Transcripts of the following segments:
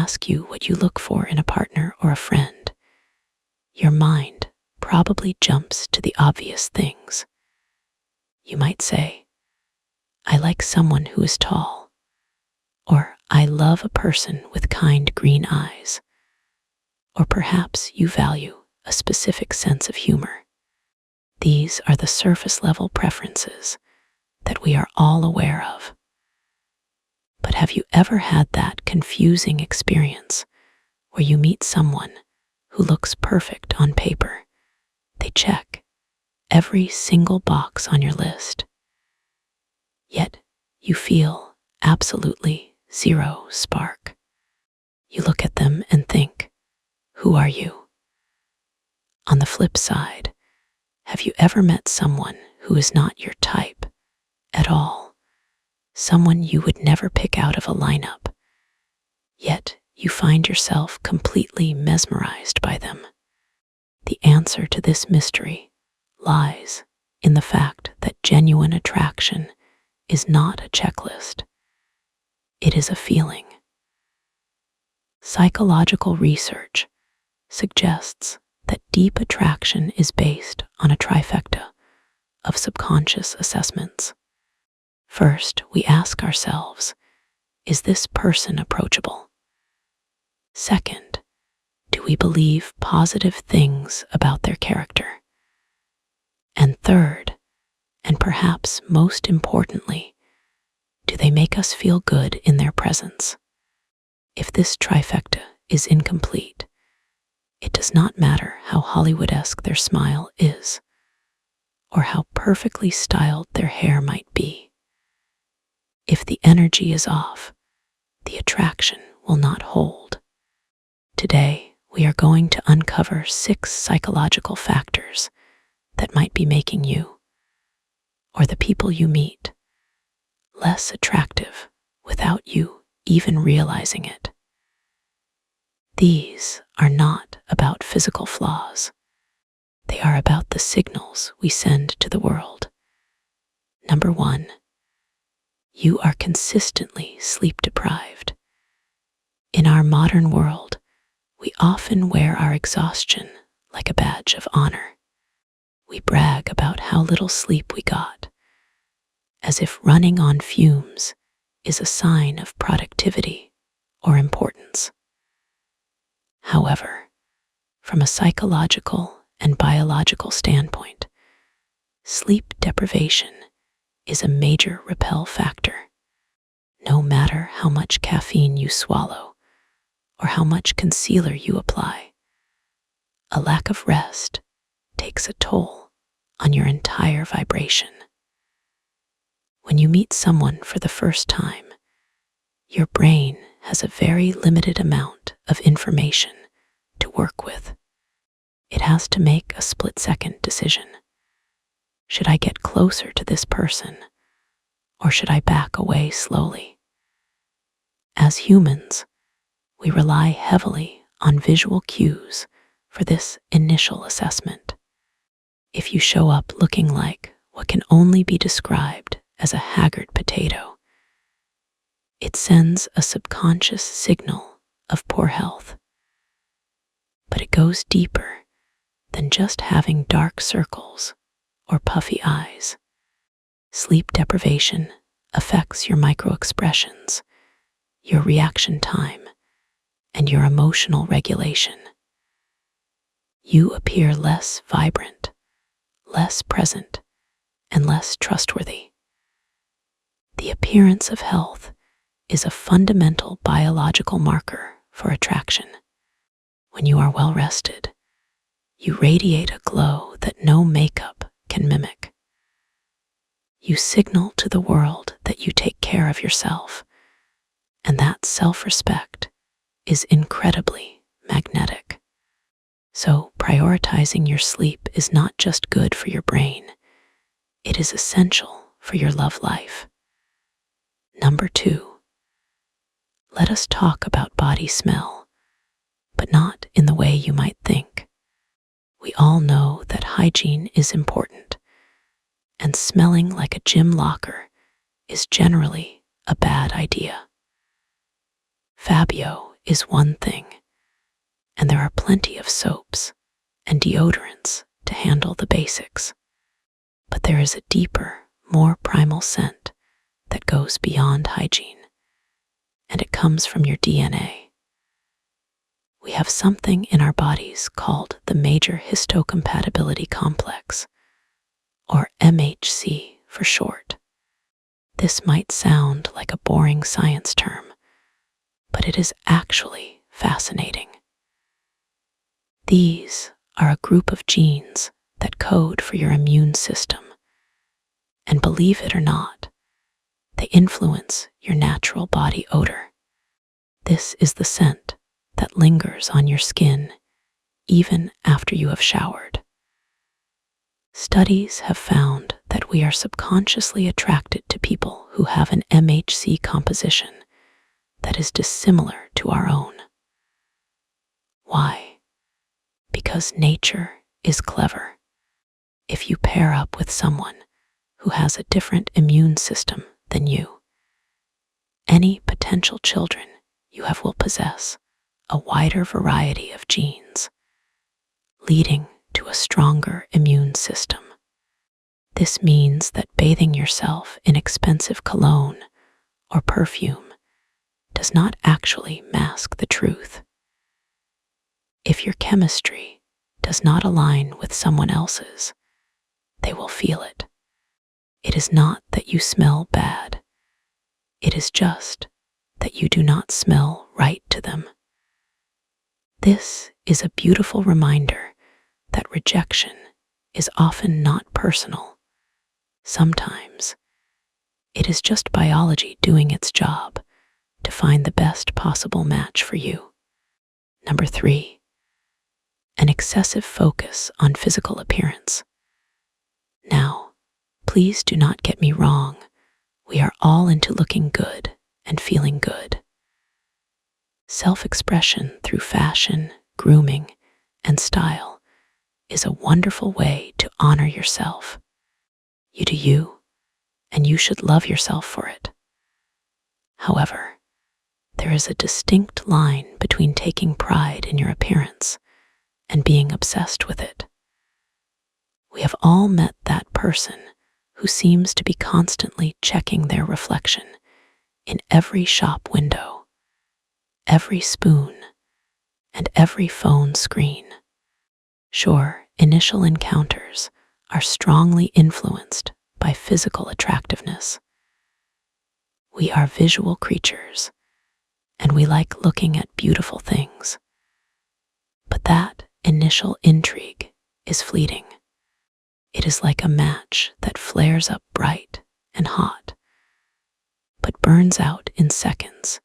ask you what you look for in a partner or a friend, your mind probably jumps to the obvious things. You might say, I like someone who is tall, or I love a person with kind green eyes, or perhaps you value a specific sense of humor. These are the surface level preferences that we are all aware of. But have you ever had that confusing experience where you meet someone who looks perfect on paper? They check every single box on your list, yet you feel absolutely zero spark. You look at them and think, who are you? On the flip side, have you ever met someone who is not your type at all? Someone you would never pick out of a lineup, yet you find yourself completely mesmerized by them. The answer to this mystery lies in the fact that genuine attraction is not a checklist. It is a feeling. Psychological research suggests that deep attraction is based on a trifecta of subconscious assessments. First, we ask ourselves, is this person approachable? Second, do we believe positive things about their character? And third, and perhaps most importantly, do they make us feel good in their presence? If this trifecta is incomplete, it does not matter how Hollywood-esque their smile is, or how perfectly styled their hair might be. If the energy is off, the attraction will not hold. Today, we are going to uncover 6 psychological factors that might be making you, or the people you meet, less attractive without you even realizing it. These are not about physical flaws. They are about the signals we send to the world. Number 1, you are consistently sleep deprived. In our modern world, we often wear our exhaustion like a badge of honor. We brag about how little sleep we got, as if running on fumes is a sign of productivity or importance. However, from a psychological and biological standpoint, sleep deprivation is a major repel factor. No matter how much caffeine you swallow or how much concealer you apply, a lack of rest takes a toll on your entire vibration. When you meet someone for the first time, your brain has a very limited amount of information to work with. It has to make a split-second decision. Should I get closer to this person, or should I back away slowly? As humans, we rely heavily on visual cues for this initial assessment. If you show up looking like what can only be described as a haggard potato, it sends a subconscious signal of poor health. But it goes deeper than just having dark circles or puffy eyes. Sleep deprivation affects your microexpressions, your reaction time, and your emotional regulation. You appear less vibrant, less present, and less trustworthy. The appearance of health is a fundamental biological marker for attraction. When you are well rested, you radiate a glow that no makeup can mimic. You signal to the world that you take care of yourself, and that self-respect is incredibly magnetic. So, prioritizing your sleep is not just good for your brain, it is essential for your love life. Number 2, let us talk about body smell, but not in the way you might think. We all know that hygiene is important, and smelling like a gym locker is generally a bad idea. Fabio is one thing, and there are plenty of soaps and deodorants to handle the basics. But there is a deeper, more primal scent that goes beyond hygiene, and it comes from your DNA. We have something in our bodies called the major histocompatibility complex, or MHC for short. This might sound like a boring science term, but it is actually fascinating. These are a group of genes that code for your immune system, and believe it or not, they influence your natural body odor. This is the scent that lingers on your skin even after you have showered. Studies have found that we are subconsciously attracted to people who have an MHC composition that is dissimilar to our own. Why? Because nature is clever. If you pair up with someone who has a different immune system than you, any potential children you have will possess a wider variety of genes, leading to a stronger immune system. This means that bathing yourself in expensive cologne or perfume does not actually mask the truth. If your chemistry does not align with someone else's, they will feel it. It is not that you smell bad. It is just that you do not smell right to them. This is a beautiful reminder that rejection is often not personal. Sometimes it is just biology doing its job to find the best possible match for you. Number 3, an excessive focus on physical appearance. Now, please do not get me wrong. We are all into looking good and feeling good. Self-expression through fashion, grooming, and style is a wonderful way to honor yourself. You do you, and you should love yourself for it. However, there is a distinct line between taking pride in your appearance and being obsessed with it. We have all met that person who seems to be constantly checking their reflection in every shop window, every spoon, and every phone screen. Sure, initial encounters are strongly influenced by physical attractiveness. We are visual creatures, and we like looking at beautiful things. But that initial intrigue is fleeting. It is like a match that flares up bright and hot, but burns out in seconds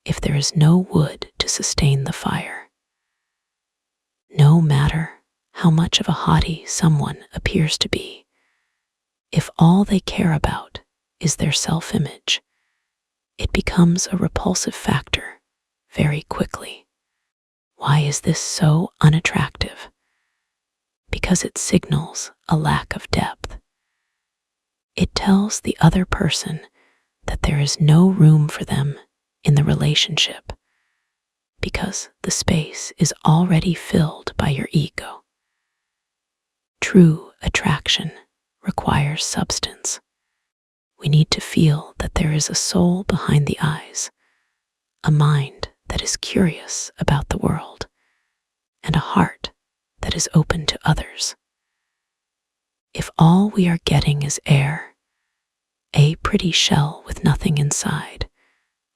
if there is no wood to sustain the fire. No matter how much of a hottie someone appears to be, if all they care about is their self-image, it becomes a repulsive factor very quickly. Why is this so unattractive? Because it signals a lack of depth. It tells the other person that there is no room for them in the relationship because the space is already filled by your ego. True attraction requires substance. We need to feel that there is a soul behind the eyes, a mind that is curious about the world, and a heart that is open to others. If all we are getting is air, a pretty shell with nothing inside,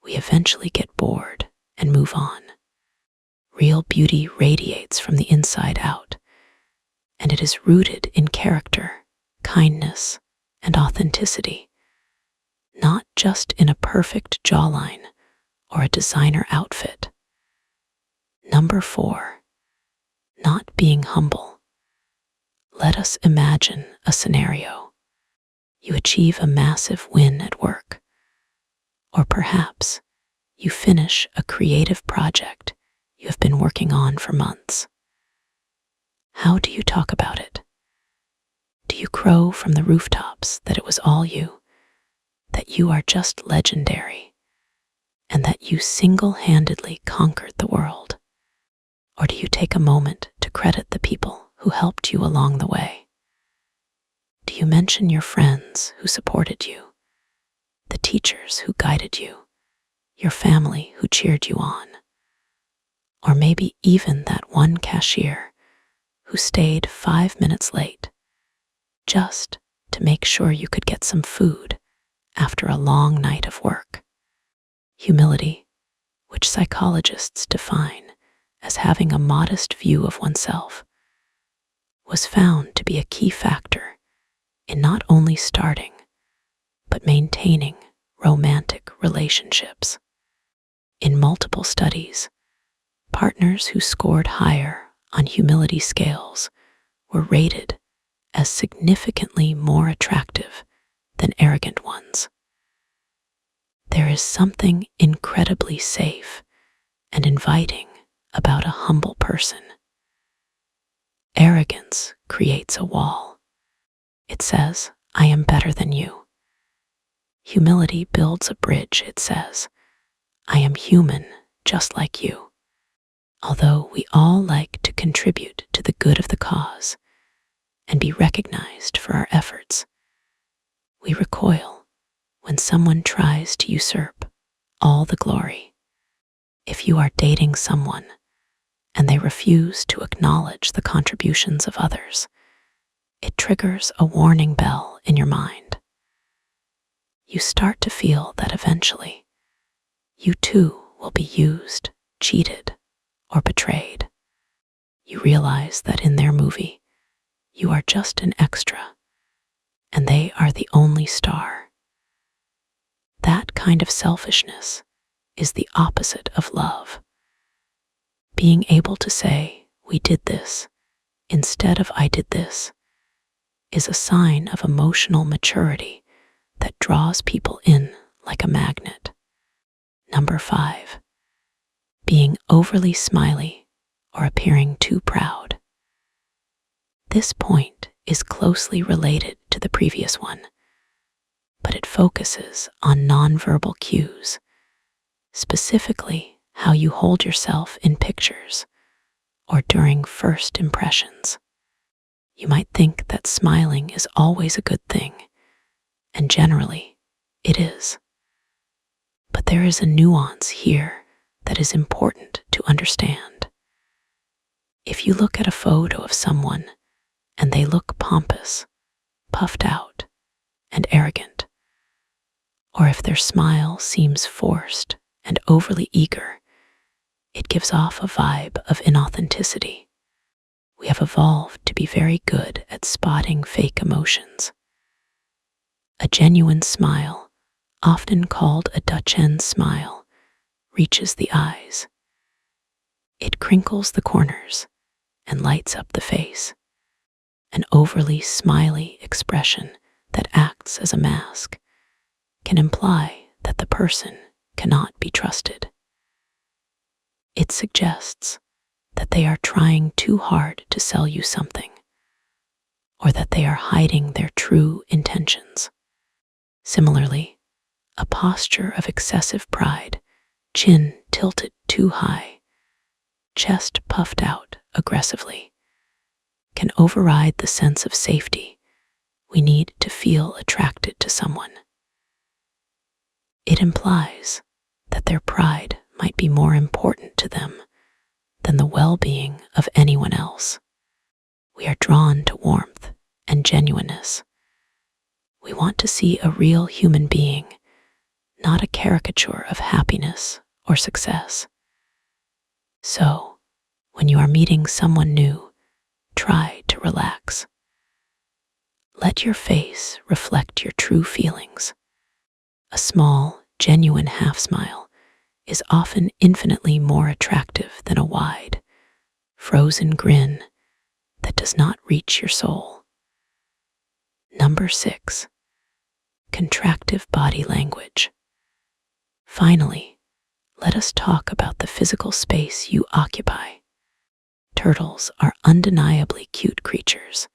we eventually get bored and move on. Real beauty radiates from the inside out, and it is rooted in character, kindness, and authenticity, not just in a perfect jawline or a designer outfit. Number 4, not being humble. Let us imagine a scenario. You achieve a massive win at work, or perhaps you finish a creative project you have been working on for months. How do you talk about it? Do you crow from the rooftops that it was all you, that you are just legendary, and that you single-handedly conquered the world? Or do you take a moment to credit the people who helped you along the way? Do you mention your friends who supported you, the teachers who guided you, your family who cheered you on, or maybe even that one cashier who stayed 5 minutes late just to make sure you could get some food after a long night of work? Humility, which psychologists define as having a modest view of oneself, was found to be a key factor in not only starting, but maintaining romantic relationships. In multiple studies, partners who scored higher on humility scales were rated as significantly more attractive than arrogant ones. There is something incredibly safe and inviting about a humble person. Arrogance creates a wall. It says, "I am better than you." Humility builds a bridge. It says, "I am human just like you." Although we all like to contribute to the good of the cause and be recognized for our efforts, we recoil when someone tries to usurp all the glory. If you are dating someone and they refuse to acknowledge the contributions of others, it triggers a warning bell in your mind. You start to feel that eventually you too will be used, cheated, or betrayed. You realize that in their movie, you are just an extra, and they are the only star. That kind of selfishness is the opposite of love. Being able to say, "We did this," instead of "I did this," is a sign of emotional maturity that draws people in like a magnet. Number 5, being overly smiley or appearing too proud. This point is closely related to the previous one, but it focuses on nonverbal cues, specifically how you hold yourself in pictures or during first impressions. You might think that smiling is always a good thing, and generally it is. But there is a nuance here that is important to understand. If you look at a photo of someone and they look pompous, puffed out, and arrogant, or if their smile seems forced and overly eager, it gives off a vibe of inauthenticity. We have evolved to be very good at spotting fake emotions. A genuine smile, often called a Duchenne smile, reaches the eyes. It crinkles the corners and lights up the face. An overly smiley expression that acts as a mask can imply that the person cannot be trusted. It suggests that they are trying too hard to sell you something, or that they are hiding their true intentions. Similarly, a posture of excessive pride, chin tilted too high, chest puffed out aggressively, can override the sense of safety we need to feel attracted to someone. It implies that their pride might be more important to them than the well-being of anyone else. We are drawn to warmth and genuineness. We want to see a real human being, not a caricature of happiness or success. So, when you are meeting someone new, try to relax. Let your face reflect your true feelings. A small, genuine half-smile is often infinitely more attractive than a wide, frozen grin that does not reach your soul. Number 6, contractive body language. Finally, let us talk about the physical space you occupy. Turtles are undeniably cute creatures,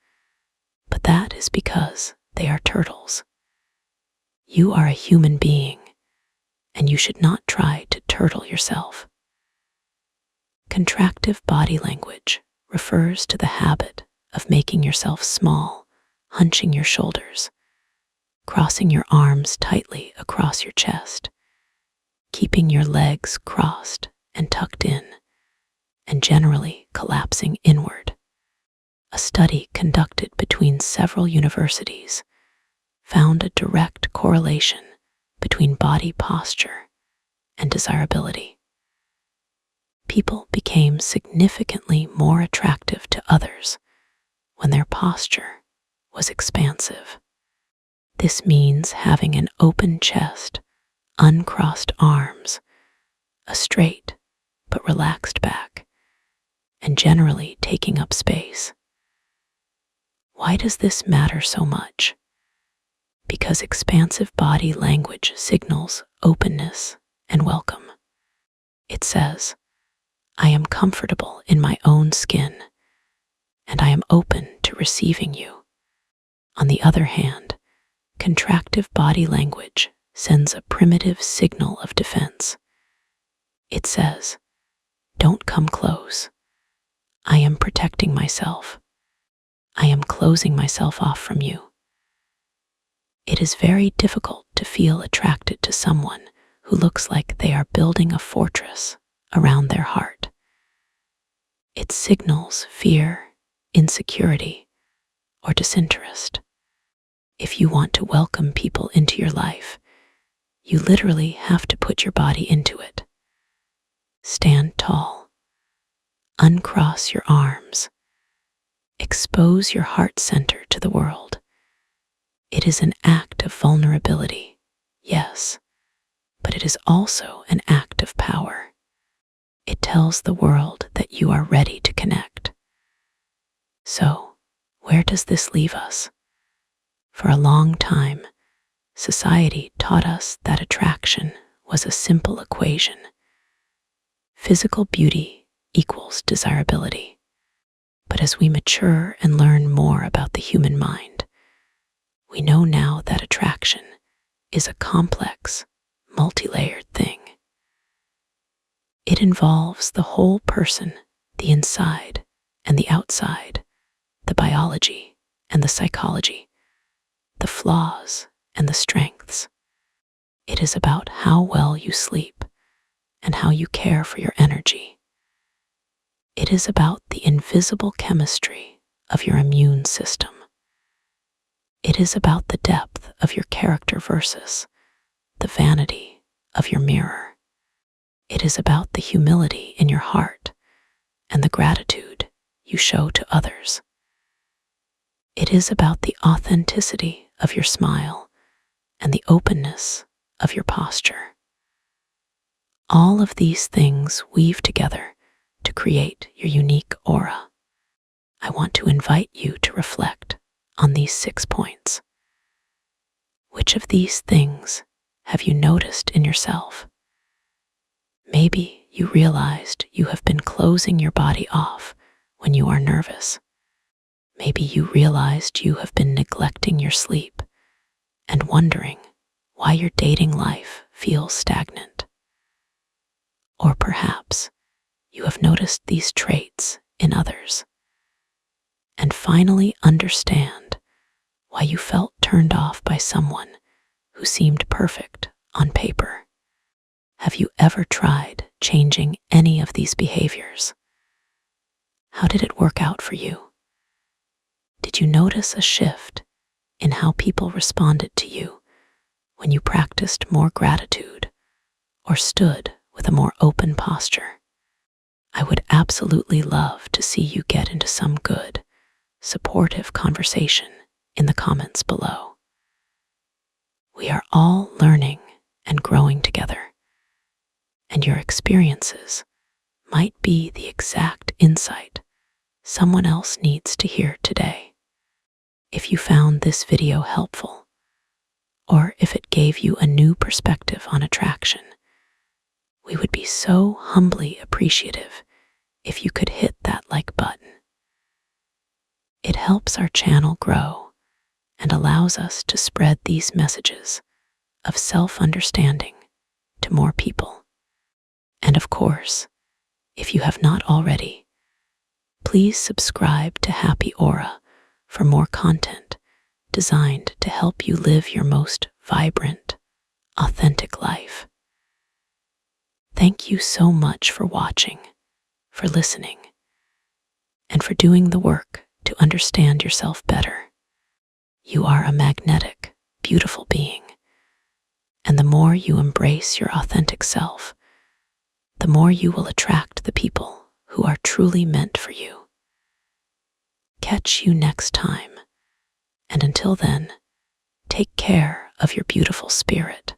but that is because they are turtles. You are a human being, and you should not try to turtle yourself. Contractive body language refers to the habit of making yourself small, hunching your shoulders, crossing your arms tightly across your chest, keeping your legs crossed and tucked in, and generally collapsing inward. A study conducted between several universities found a direct correlation between body posture and desirability. People became significantly more attractive to others when their posture was expansive. This means having an open chest, uncrossed arms, a straight but relaxed back, and generally taking up space. Why does this matter so much? Because expansive body language signals openness and welcome. It says, I am comfortable in my own skin, and I am open to receiving you. On the other hand, contractive body language sends a primitive signal of defense. It says, don't come close. I am protecting myself. I am closing myself off from you. It is very difficult to feel attracted to someone who looks like they are building a fortress around their heart. It signals fear, insecurity, or disinterest. If you want to welcome people into your life, you literally have to put your body into it. Stand tall. Uncross your arms. Expose your heart center to the world. It is an act of vulnerability, yes, but it is also an act of power. It tells the world that you are ready to connect. So, where does this leave us? For a long time, society taught us that attraction was a simple equation. Physical beauty equals desirability. But as we mature and learn more about the human mind, we know now that attraction is a complex, multi-layered thing. It involves the whole person, the inside and the outside, the biology and the psychology, the flaws and the strengths. It is about how well you sleep and how you care for your energy. It is about the invisible chemistry of your immune system. It is about the depth of your character versus the vanity of your mirror. It is about the humility in your heart and the gratitude you show to others. It is about the authenticity of your smile and the openness of your posture. All of these things weave together to create your unique aura. I want to invite you to reflect on these 6 points. Which of these things have you noticed in yourself? Maybe you realized you have been closing your body off when you are nervous. Maybe you realized you have been neglecting your sleep and wondering why your dating life feels stagnant. Or perhaps you have noticed these traits in others and finally understand why you felt turned off by someone who seemed perfect on paper. Have you ever tried changing any of these behaviors? How did it work out for you? Did you notice a shift in how people responded to you when you practiced more gratitude or stood with a more open posture? I would absolutely love to see you get into some good, supportive conversation in the comments below. We are all learning and growing together, and your experiences might be the exact insight someone else needs to hear today. If you found this video helpful, or if it gave you a new perspective on attraction, we would be so humbly appreciative if you could hit that like button. It helps our channel grow and allows us to spread these messages of self-understanding to more people. And of course, if you have not already, please subscribe to Happy Aura for more content designed to help you live your most vibrant, authentic life. Thank you so much for watching, for listening, and for doing the work to understand yourself better. You are a magnetic, beautiful being, and the more you embrace your authentic self, the more you will attract the people who are truly meant for you. Catch you next time, and until then, take care of your beautiful spirit.